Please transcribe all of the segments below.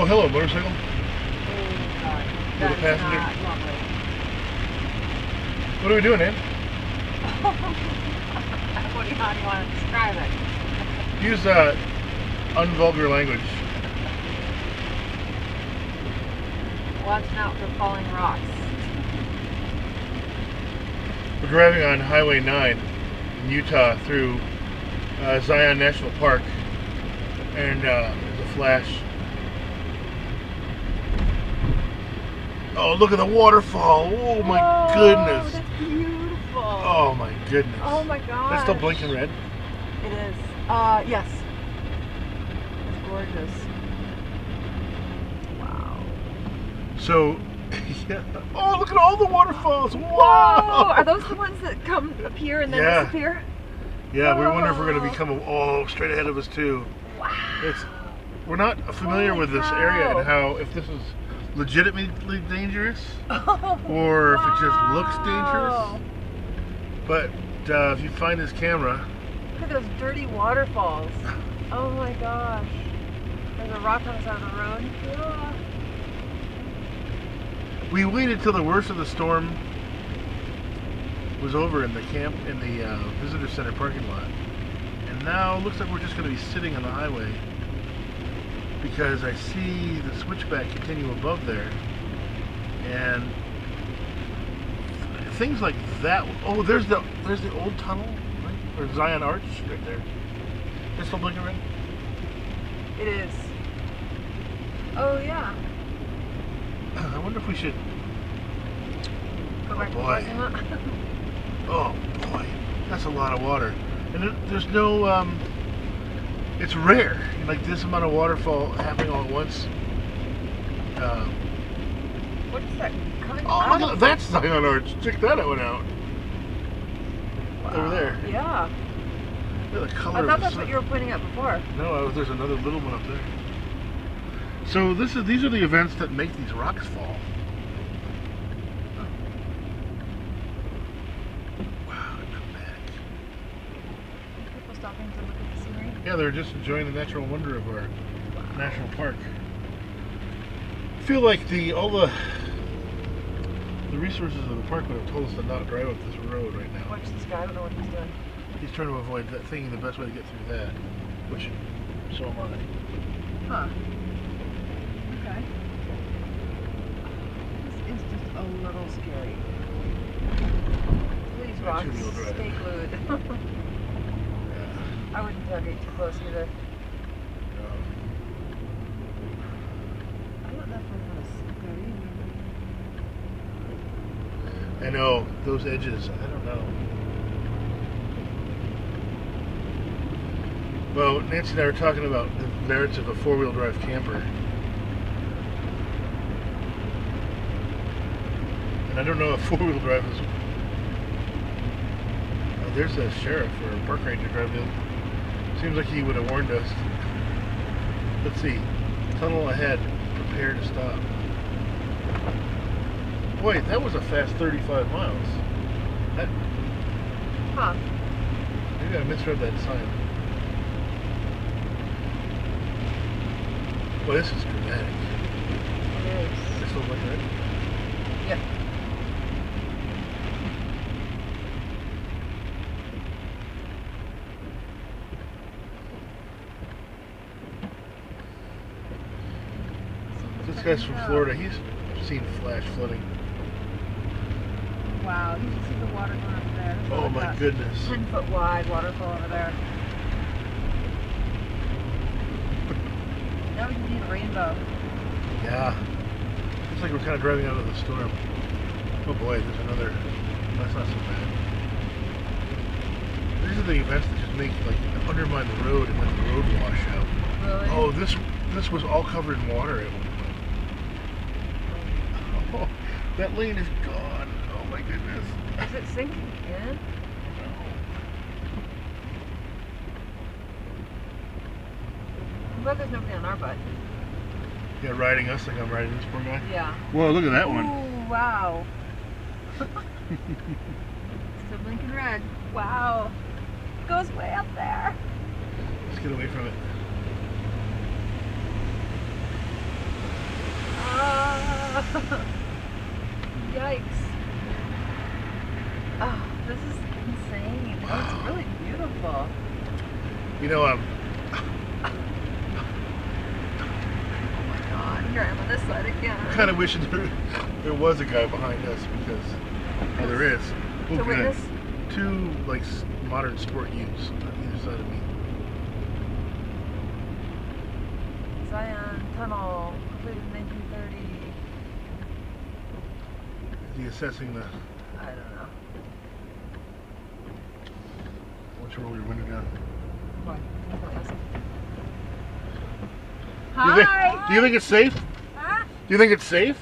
hello, motorcycle. Oh, God. With a passenger. Not lovely. What are we doing, Ann? How do you want to describe it? Use unvulgar language. Watching out for falling rocks. We're driving on Highway 9 in Utah through Zion National Park, and there's a flash. Oh, look at the waterfall! Oh my goodness! That's beautiful! Oh my goodness! Oh my god! That's still blinking red. It is. Yes. It's gorgeous. Wow. So, yeah. Oh, look at all the waterfalls! Wow! Whoa! Are those the ones that come appear and then disappear? Yeah, we wonder if we're going to become straight ahead of us too. Wow. We're not familiar with this area and how, if this is legitimately dangerous or if it just looks dangerous. But if you find this camera, look at those dirty waterfalls. Oh my gosh. There's a rock on the side of the road. Yeah. we waited till the worst of the storm was over in the visitor center parking lot, and now it looks like we're just going to be sitting on the highway because I see the switchback continue above there, and things like that. Oh, there's the old tunnel, right? Or Zion Arch right there. It's still blinking red. It is. Oh yeah. I wonder if we should. Go back to the parking lot. Oh boy, that's a lot of water, and there's no. It's rare, like this amount of waterfall happening all at once. What is that coming Oh, out look of? at that's Zion Arch. Check that one out. Wow. Over there. Yeah. Look at the color I of thought the that's sun. what you were pointing at before. No, there's another little one up there. So these are the events that make these rocks fall. Wow, dramatic. People stopping to look at the scenery. Yeah, they're just enjoying the natural wonder of our national park. I feel like all the resources of the park would have told us to not drive up this road right now. Watch this guy. I don't know what he's doing. He's trying to avoid that, thinking the best way to get through that, which so am I. Huh. Okay. This is just a little scary. Please, rocks, two-wheel drive. stay glued. Yeah. I wouldn't tailgate too close either. I'm not that far from a scary. I know, those edges, I don't know. Well, Nancy and I were talking about the merits of a four-wheel drive camper. And I don't know if four-wheel drive is... there's a sheriff or a park ranger driving. Seems like he would have warned us. Let's see. Tunnel ahead. Prepare to stop. Wait, that was a fast 35 miles. Huh. Maybe I misread that sign. Well, this is dramatic. It is. This looks like that. Yep. This guy's from Florida. He's seen flash flooding. Wow, you can see the water going over there. Oh my goodness. 10-foot wide waterfall over there. Now we can see the rainbow. Yeah. Looks like we're kind of driving out of the storm. Oh boy, there's another. That's not so bad. These are the events that just make, like, undermine the road and let the road wash out. Really? Oh, this was all covered in water at one point. Oh, that lane is gone. Oh my goodness. Is it sinking in? I'm glad there's nobody on our butt. Yeah, riding us like I'm riding this poor guy. Yeah. Whoa, look at that one. Ooh, wow. Still blinking red. Wow. It goes way up there. Let's get away from it. Yikes. Oh, this is insane. Oh, it's really beautiful. You know, Oh my god, here I am on this side again. I'm kind of wishing there was a guy behind us because, well, there is. To witness? Two, like, modern sport utes on either side of me. Zion Tunnel, completed in 1930. Is he assessing the... I don't know. What's your roll your window down? Why? Do you think it's safe? Huh? Do you think it's safe?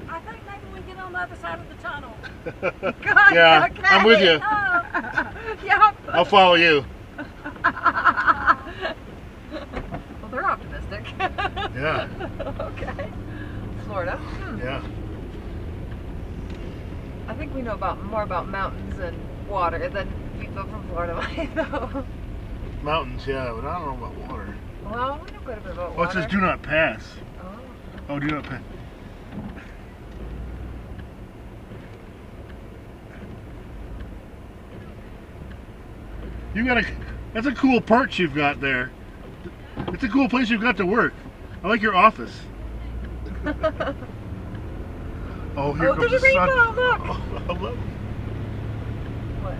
I think maybe we get on the other side of the tunnel. God, Yeah, okay. I'm with you. Yep. I'll follow you. Well, they're optimistic. Yeah. Okay. Florida. Yeah. I think we know more about mountains and water than people from Florida might, though. Mountains, yeah, but I don't know about water. Well, we know quite a bit about Oh, water. it says do not pass. Oh. Oh, do not pass. That's a cool perch you've got there. It's a cool place you've got to work. I like your office. Oh, here comes there's a the sun. rainbow, look! Oh, I love it. What?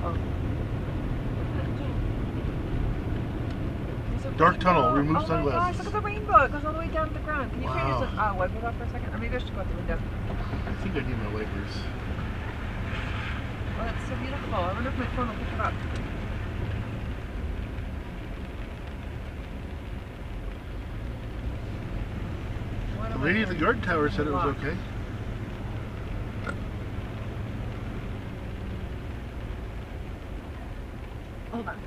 Oh. There's a Dark rainbow. tunnel, remove Oh my gosh, sunglasses. look at the rainbow. It goes all the way down to the ground. Can you turn Wow. your wipers off for a second? Or maybe I should go out the window. I think I need my wipers. Oh, that's so beautiful. I wonder if my phone will pick it up. The lady at the guard tower said it was okay. Hold on.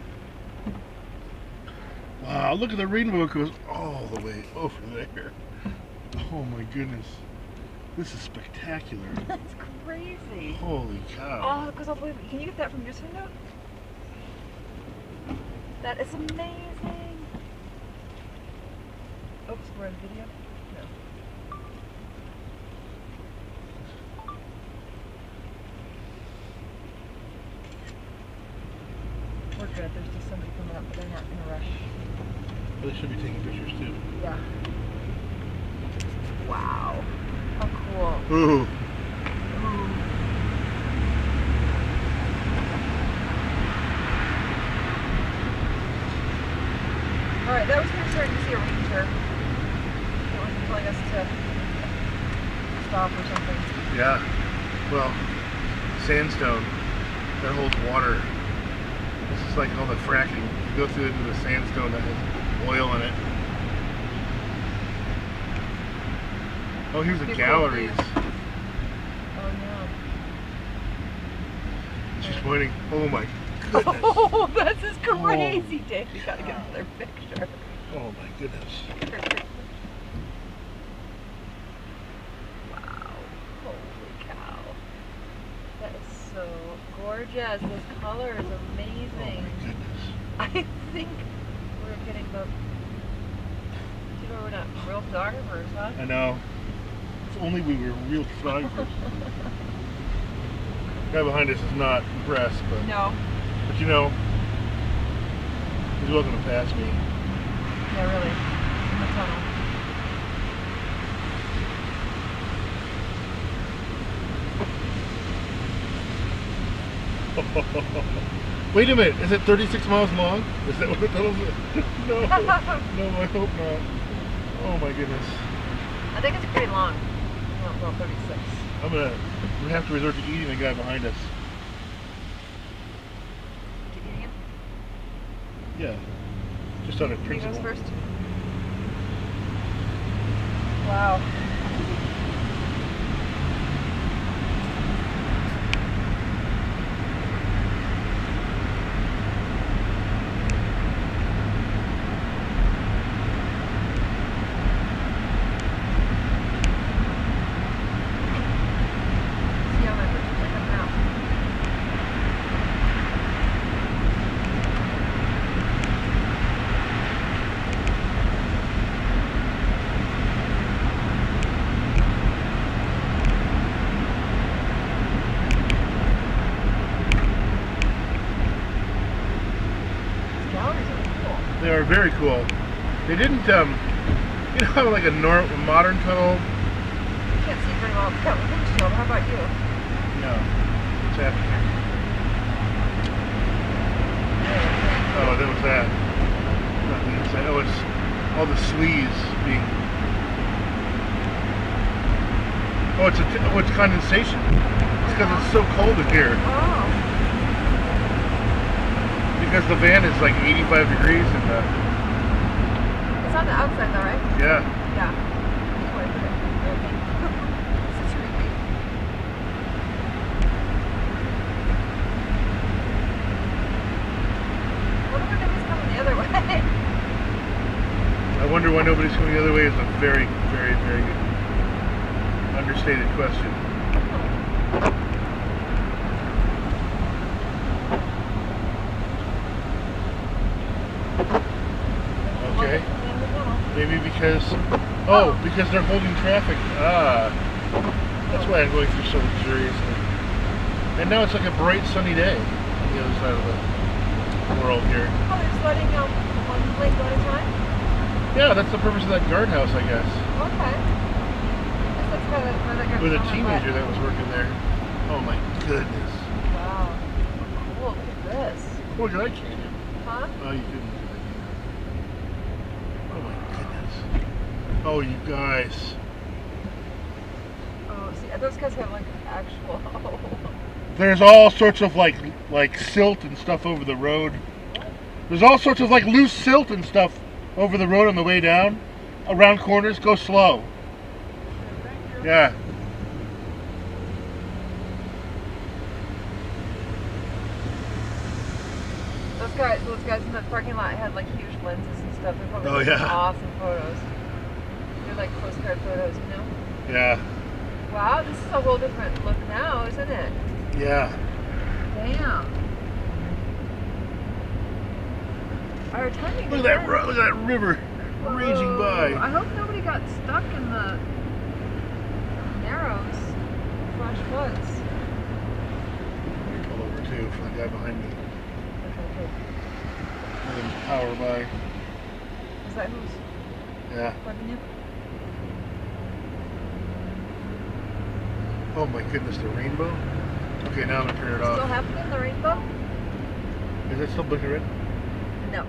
Wow, look at the rainbow. It goes all the way over there. Oh my goodness. This is spectacular. That's crazy. Holy cow. Oh, it goes all the way. Can you get that from this window? That is amazing. Oops, we're in video. No. We're good. There's just somebody coming up, but they're not in a rush. They should be taking pictures too. Yeah. Wow. How cool. Ooh. Ooh. Alright, that was when we started to see a ranger. It wasn't telling us to stop or something. Yeah. Well, sandstone that holds water. This is like all the fracking. You go through into the sandstone that has oil in it. Oh, here's the galleries. Oh yeah. She's pointing. Oh my goodness. Oh, this is crazy, Dave. You gotta get another picture. Oh my goodness. Wow. Holy cow. That is so gorgeous. This color is Oh amazing. my goodness. I think we're getting the... You know, we're not real photographers, huh? I know. If only we were real photographers. The guy behind us is not impressed, but No. but you know, he's welcome to pass me. Yeah, really. In the tunnel. Wait a minute, is it 36 miles long? Is that what the tunnel is? No, no, I hope not. Oh my goodness. I think it's pretty long. Well, 36. We have to resort to eating the guy behind us. To eating him? Yeah, just out of He principle. goes first. Wow. See how my pictures are coming out. were very cool. They didn't, you know how like a modern tunnel? Can't see very well. Yeah, windshield. How about you? No. What's happening here? Oh, there was that. Not the inside. Oh, it's all the sleeves being. Oh, it's condensation. It's because it's so cold in here. Oh. Because the van is like 85 degrees and It's on the outside though, right? yeah. Yeah. Wait, okay. This is creepy. What if nobody's coming the other way? I wonder why nobody's coming the other way is a very, very, very good understated question. Okay. Maybe because because they're holding traffic. Ah. That's why I'm going through so luxuriously. And now it's like a bright sunny day on the other side of the world here. Oh, they're just letting one lane go at a time? Yeah, that's the purpose of that guardhouse, I guess. Okay. That's kind of where they're going. With a teenager that was working there. Oh my goodness. Wow. Cool, look at this. Oh, look at that canyon. Huh? Oh, you couldn't look at that canyon. Oh my goodness. Oh, you guys. Oh, see, those guys have like actual. There's all sorts of like silt and stuff over the road. There's all sorts of like loose silt and stuff over the road on the way down. Around corners, go slow. Yeah. Those guys in the parking lot had like huge lenses and stuff. They're probably Oh, yeah. awesome photos. They're like postcard photos, you know? Yeah. Wow, this is a whole different look now, isn't it? Yeah. Damn. Our timing. Look at that! Look at that river raging by. I hope nobody got stuck in the narrows. Flash floods. Pull over too for the guy behind me. Okay, good. Let him power by. Is that who's Yeah. bugging you? Oh my goodness, the rainbow. Okay, now I'm gonna turn it Still off. happening, the rainbow? Is it still blinking red? No.